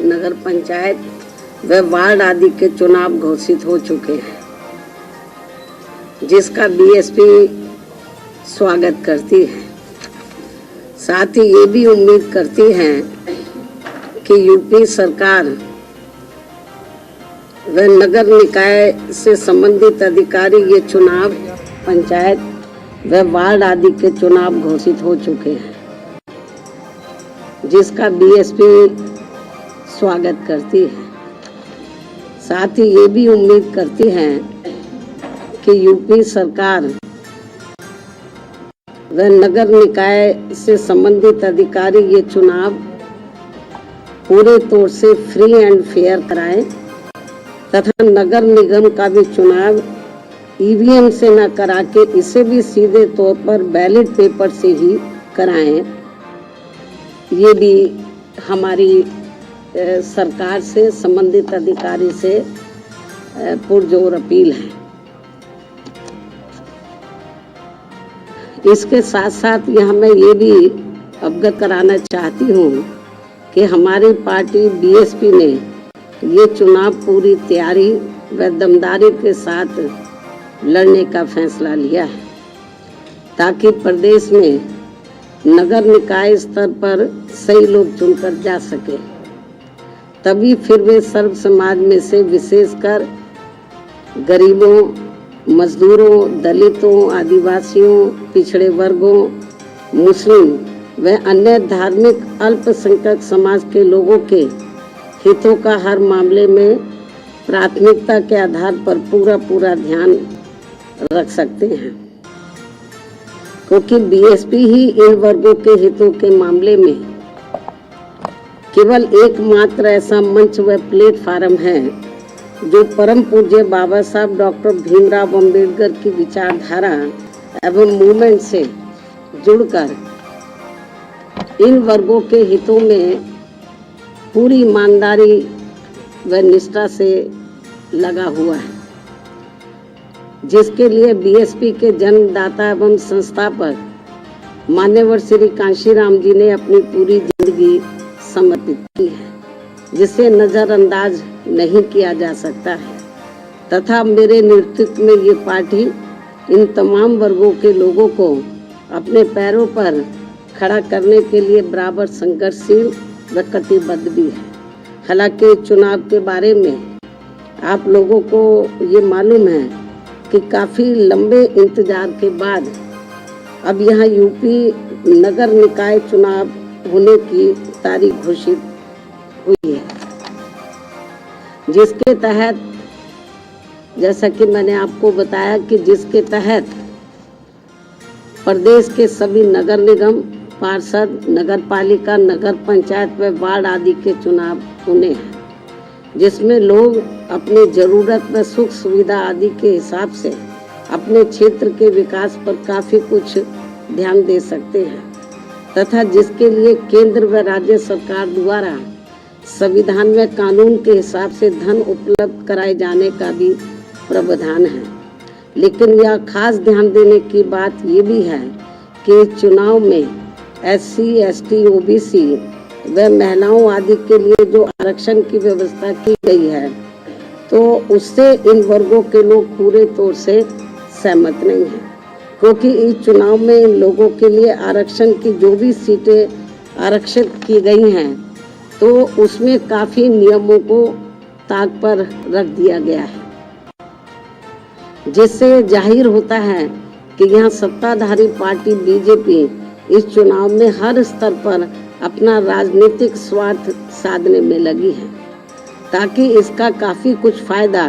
नगर पंचायत व वार्ड आदि के चुनाव घोषित हो चुके हैं, जिसका बीएसपी स्वागत करती है। साथ ही ये भी उम्मीद करती है कि यूपी सरकार व नगर निकाय से संबंधित अधिकारी ये चुनाव पंचायत व वार्ड आदि के चुनाव घोषित हो चुके हैं, जिसका बीएसपी स्वागत करती है। साथ ही ये भी उम्मीद करती है कि यूपी सरकार व नगर निकाय से संबंधित अधिकारी ये चुनाव पूरे तौर से फ्री एंड फेयर कराएं तथा नगर निगम का भी चुनाव ईवीएम से न करा के इसे भी सीधे तौर पर बैलेट पेपर से ही कराएं। ये भी हमारी सरकार से संबंधित अधिकारी से पुरजोर अपील है। इसके साथ साथ यहाँ मैं ये भी अवगत कराना चाहती हूँ कि हमारी पार्टी बीएसपी ने ये चुनाव पूरी तैयारी व दमदारी के साथ लड़ने का फैसला लिया है, ताकि प्रदेश में नगर निकाय स्तर पर सही लोग चुनकर जा सके। तभी फिर वे सर्व समाज में से विशेषकर गरीबों, मजदूरों, दलितों, आदिवासियों, पिछड़े वर्गों, मुस्लिम व अन्य धार्मिक अल्पसंख्यक समाज के लोगों के हितों का हर मामले में प्राथमिकता के आधार पर पूरा ध्यान रख सकते हैं, क्योंकि बीएसपी ही इन वर्गों के हितों के मामले में केवल एकमात्र ऐसा मंच व प्लेटफार्म है जो परम पूज्य बाबा साहब डॉक्टर भीमराव अंबेडकर की विचारधारा एवं मूवमेंट से जुड़कर इन वर्गों के हितों में पूरी ईमानदारी व निष्ठा से लगा हुआ है, जिसके लिए बीएसपी के जन्मदाता एवं संस्थापक मान्यवर श्री कांशीराम जी ने अपनी पूरी जिंदगी समर्पित की है, जिसे नजरअंदाज नहीं किया जा सकता है। तथा मेरे नेतृत्व में ये पार्टी इन तमाम वर्गों के लोगों को अपने पैरों पर खड़ा करने के लिए बराबर संघर्षशील व कटिबद्ध भी है। हालांकि चुनाव के बारे में आप लोगों को ये मालूम है कि काफ़ी लंबे इंतजार के बाद अब यहाँ यूपी नगर निकाय चुनाव होने की तारीख घोषित हुई है, जिसके तहत जैसा कि मैंने आपको बताया कि जिसके तहत प्रदेश के सभी नगर निगम, पार्षद, नगर पालिका, नगर पंचायत व वार्ड आदि के चुनाव होने हैं, जिसमें लोग अपनी जरूरत व सुख सुविधा आदि के हिसाब से अपने क्षेत्र के विकास पर काफ़ी कुछ ध्यान दे सकते हैं, तथा जिसके लिए केंद्र व राज्य सरकार द्वारा संविधान व कानून के हिसाब से धन उपलब्ध कराए जाने का भी प्रावधान है। लेकिन यह खास ध्यान देने की बात ये भी है कि चुनाव में SC, ST, OBC व महिलाओं आदि के लिए जो आरक्षण की व्यवस्था की गई है, तो उससे इन वर्गों के लोग पूरे तौर से सहमत नहीं हैं, क्योंकि इस चुनाव में इन लोगों के लिए आरक्षण की जो भी सीटें आरक्षित की गई हैं, तो उसमें काफ़ी नियमों को ताक पर रख दिया गया है, जिससे जाहिर होता है कि यहाँ सत्ताधारी पार्टी बीजेपी इस चुनाव में हर स्तर पर अपना राजनीतिक स्वार्थ साधने में लगी है, ताकि इसका काफ़ी कुछ फायदा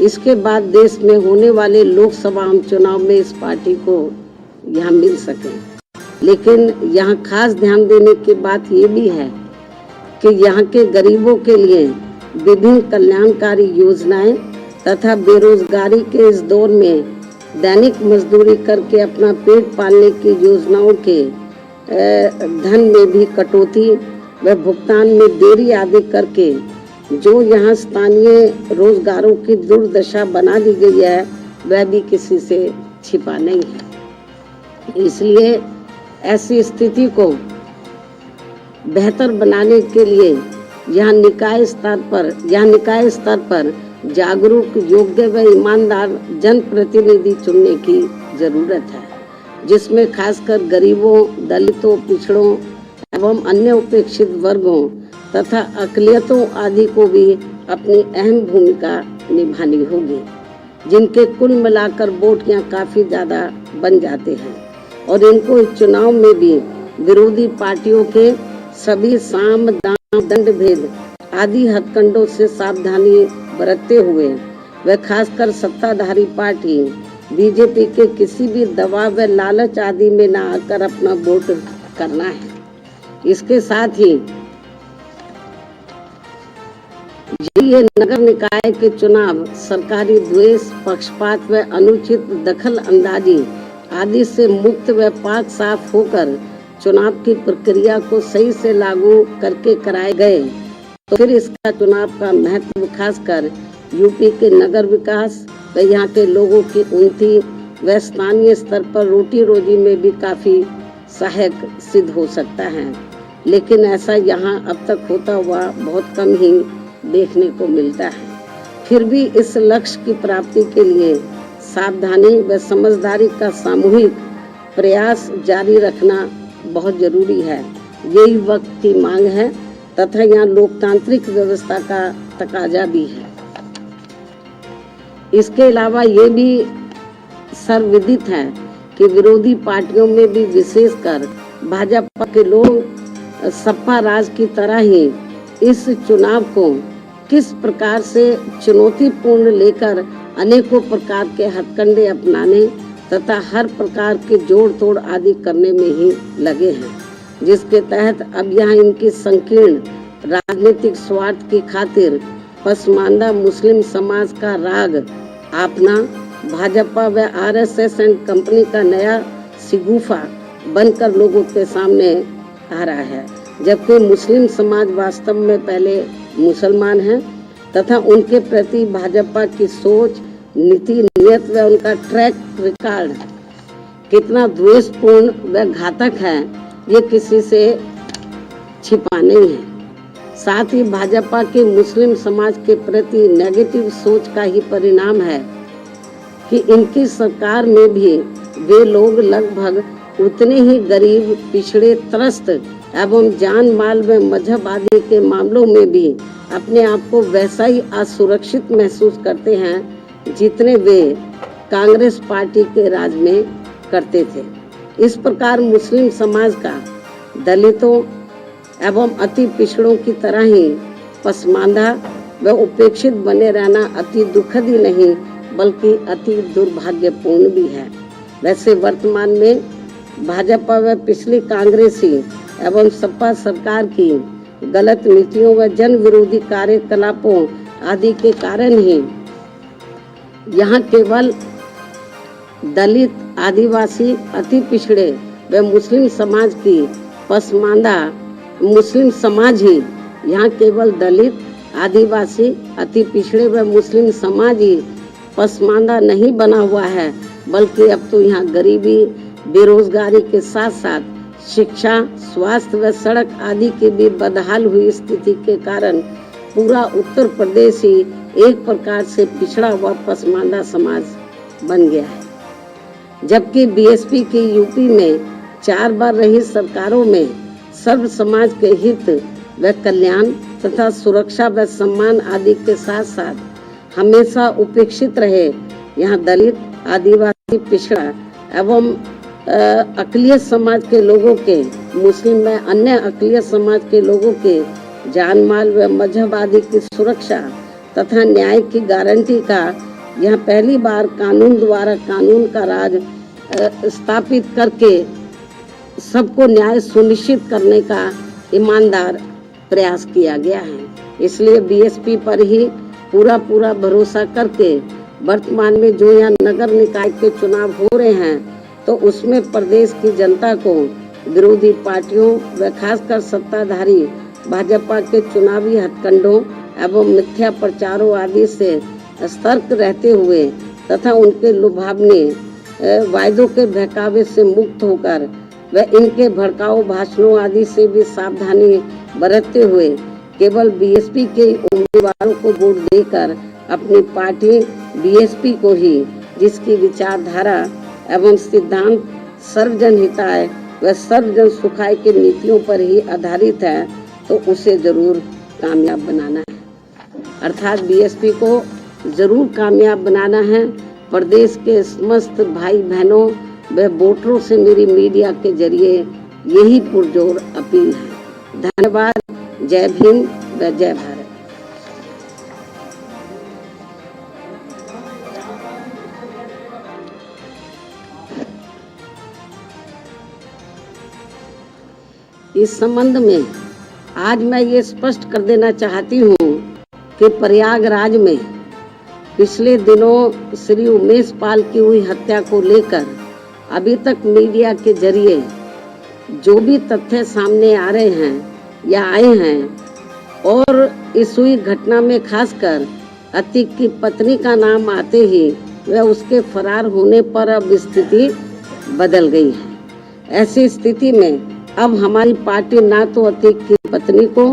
इसके बाद देश में होने वाले लोकसभा चुनाव में इस पार्टी को यहाँ मिल सके। लेकिन यहाँ खास ध्यान देने की बात ये भी है कि यहाँ के गरीबों के लिए विभिन्न कल्याणकारी योजनाएं तथा बेरोजगारी के इस दौर में दैनिक मजदूरी करके अपना पेट पालने की योजनाओं के धन में भी कटौती व भुगतान में देरी आदि करके जो यहाँ स्थानीय रोजगारों की दुर्दशा बना दी गई है, वह भी किसी से छिपा नहीं है। इसलिए ऐसी स्थिति को बेहतर बनाने के लिए यहाँ निकाय स्तर पर जागरूक, योग्य व ईमानदार जनप्रतिनिधि चुनने की जरूरत है, जिसमें खासकर गरीबों, दलितों, पिछड़ों एवं अन्य उपेक्षित वर्गों तथा अक़लियतों आदि को भी अपनी अहम भूमिका निभानी होगी, जिनके कुल मिलाकर वोट यहाँ काफ़ी ज़्यादा बन जाते हैं और इनको इस चुनाव में भी विरोधी पार्टियों के सभी साम, दाम, दंड भेद आदि हथकंडों से सावधानी बरतते हुए व खासकर सत्ताधारी पार्टी बीजेपी के किसी भी दबाव व लालच आदि में न आकर अपना वोट करना है। इसके साथ ही ये नगर निकाय के चुनाव सरकारी द्वेष, पक्षपात व अनुचित दखल अंदाजी आदि से मुक्त व पाक साफ होकर चुनाव की प्रक्रिया को सही से लागू करके कराए गए तो फिर इसका चुनाव का महत्व खासकर यूपी के नगर विकास व यहाँ के लोगों की उन्नति व स्थानीय स्तर पर रोटी रोजी में भी काफ़ी सहायक सिद्ध हो सकता है। लेकिन ऐसा यहाँ अब तक होता हुआ बहुत कम ही देखने को मिलता है। फिर भी इस लक्ष्य की प्राप्ति के लिए सावधानी व समझदारी का सामूहिक प्रयास जारी रखना बहुत जरूरी है। यही वक्त की मांग है तथा यहाँ लोकतांत्रिक व्यवस्था का तकाजा भी है। इसके अलावा ये भी सर्वविदित है कि विरोधी पार्टियों में भी विशेषकर भाजपा के लोग सपा राज की तरह ही इस चुनाव को किस प्रकार से चुनौतीपूर्ण लेकर अनेकों प्रकार के हथकंडे अपनाने तथा हर प्रकार के जोड़ तोड़ आदि करने में ही लगे हैं, जिसके तहत अब यहाँ इनकी संकीर्ण राजनीतिक स्वार्थ की खातिर पसमानदा मुस्लिम समाज का राग आपना भाजपा व आरएसएस एंड कंपनी का नया शिगुफा बनकर लोगों के सामने आ रहा है, जबकि मुस्लिम समाज वास्तव में पहले मुसलमान हैं तथा उनके प्रति भाजपा की सोच, नीति, नियत व उनका ट्रैक रिकॉर्ड कितना द्वेषपूर्ण व घातक है ये किसी से छिपा नहीं है। साथ ही भाजपा के मुस्लिम समाज के प्रति नेगेटिव सोच का ही परिणाम है कि इनकी सरकार में भी वे लोग लगभग उतने ही गरीब, पिछड़े, त्रस्त एवं जान माल व मजहब आदि के मामलों में भी अपने आप को वैसा ही असुरक्षित महसूस करते हैं जितने वे कांग्रेस पार्टी के राज में करते थे। इस प्रकार मुस्लिम समाज का दलितों एवं अति पिछड़ों की तरह ही पसमानदा व उपेक्षित बने रहना अति दुखद ही नहीं बल्कि अति दुर्भाग्यपूर्ण भी है। वैसे वर्तमान में भाजपा व पिछली कांग्रेसी एवं सपा सरकार की गलत नीतियों व जन विरोधी कार्यकलापों आदि के कारण ही यहाँ केवल दलित, आदिवासी, अति पिछड़े व मुस्लिम समाज की पसमानदा मुस्लिम समाज ही यहाँ केवल दलित, आदिवासी, अति पिछड़े व मुस्लिम समाज ही पसमानदा नहीं बना हुआ है बल्कि अब तो यहाँ गरीबी, बेरोजगारी के साथ साथ शिक्षा, स्वास्थ्य व सड़क आदि की भी बदहाल हुई स्थिति के कारण पूरा उत्तर प्रदेश ही एक प्रकार से पिछड़ा हुआ पसमानदा समाज बन गया है। जबकि बीएसपी की यूपी में 4 बार रही सरकारों में सर्व समाज के हित व कल्याण तथा सुरक्षा व सम्मान आदि के साथ साथ हमेशा उपेक्षित रहे यहाँ दलित, आदिवासी, पिछड़ा एवं अक़लियत समाज के लोगों के, मुस्लिम व अन्य अक़लियत समाज के लोगों के जान माल व मजहब आदि की सुरक्षा तथा न्याय की गारंटी का यहाँ पहली बार कानून द्वारा कानून का राज स्थापित करके सबको न्याय सुनिश्चित करने का ईमानदार प्रयास किया गया है। इसलिए बीएसपी पर ही पूरा भरोसा करके वर्तमान में जो यहाँ नगर निकाय के चुनाव हो रहे हैं तो उसमें प्रदेश की जनता को विरोधी पार्टियों व खासकर सत्ताधारी भाजपा के चुनावी हथकंडों एवं मिथ्या प्रचारों आदि से सतर्क रहते हुए तथा उनके लुभावने वायदों के बहकावे से मुक्त होकर व इनके भड़काऊ भाषणों आदि से भी सावधानी बरतते हुए केवल बीएसपी के उम्मीदवारों को वोट देकर अपनी पार्टी बीएसपी को ही, जिसकी विचारधारा एवं सिद्धांत सर्वजन हिताय व सर्वजन सुखाय की नीतियों पर ही आधारित है, तो उसे जरूर कामयाब बनाना है। अर्थात बीएसपी को जरूर कामयाब बनाना है। प्रदेश के समस्त भाई बहनों व वोटरों से मेरी मीडिया के जरिए यही पुरजोर अपील है। धन्यवाद। जय भीम व जय भारत। इस संबंध में आज मैं ये स्पष्ट कर देना चाहती हूँ कि प्रयागराज में पिछले दिनों श्री उमेश पाल की हुई हत्या को लेकर अभी तक मीडिया के जरिए जो भी तथ्य सामने आ रहे हैं या आए हैं, और इस हुई घटना में खासकर अतीक की पत्नी का नाम आते ही वह उसके फरार होने पर अब स्थिति बदल गई है। ऐसी स्थिति में अब हमारी पार्टी ना तो अतीक की पत्नी को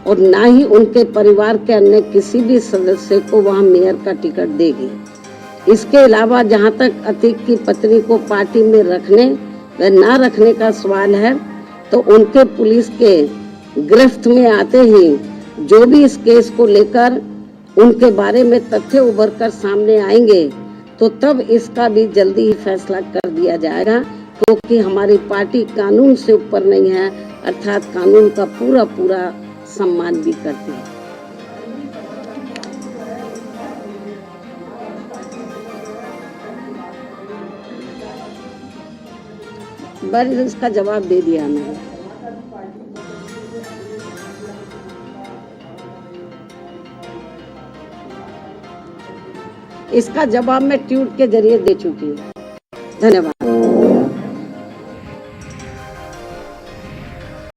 और ना ही उनके परिवार के अन्य किसी भी सदस्य को वहां मेयर का टिकट देगी। इसके अलावा जहां तक अतीक की पत्नी को पार्टी में रखने व ना रखने का सवाल है, तो उनके पुलिस के गिरफ्त में आते ही जो भी इस केस को लेकर उनके बारे में तथ्य उभर कर सामने आएंगे, तो तब इसका भी जल्दी ही फैसला कर दिया जाएगा, क्योंकि हमारी पार्टी कानून से ऊपर नहीं है, अर्थात कानून का पूरा पूरा सम्मान भी करती है। बस इसका जवाब दे दिया मैंने। इसका जवाब मैं ट्वीट के जरिए दे चुकी हूँ। धन्यवाद।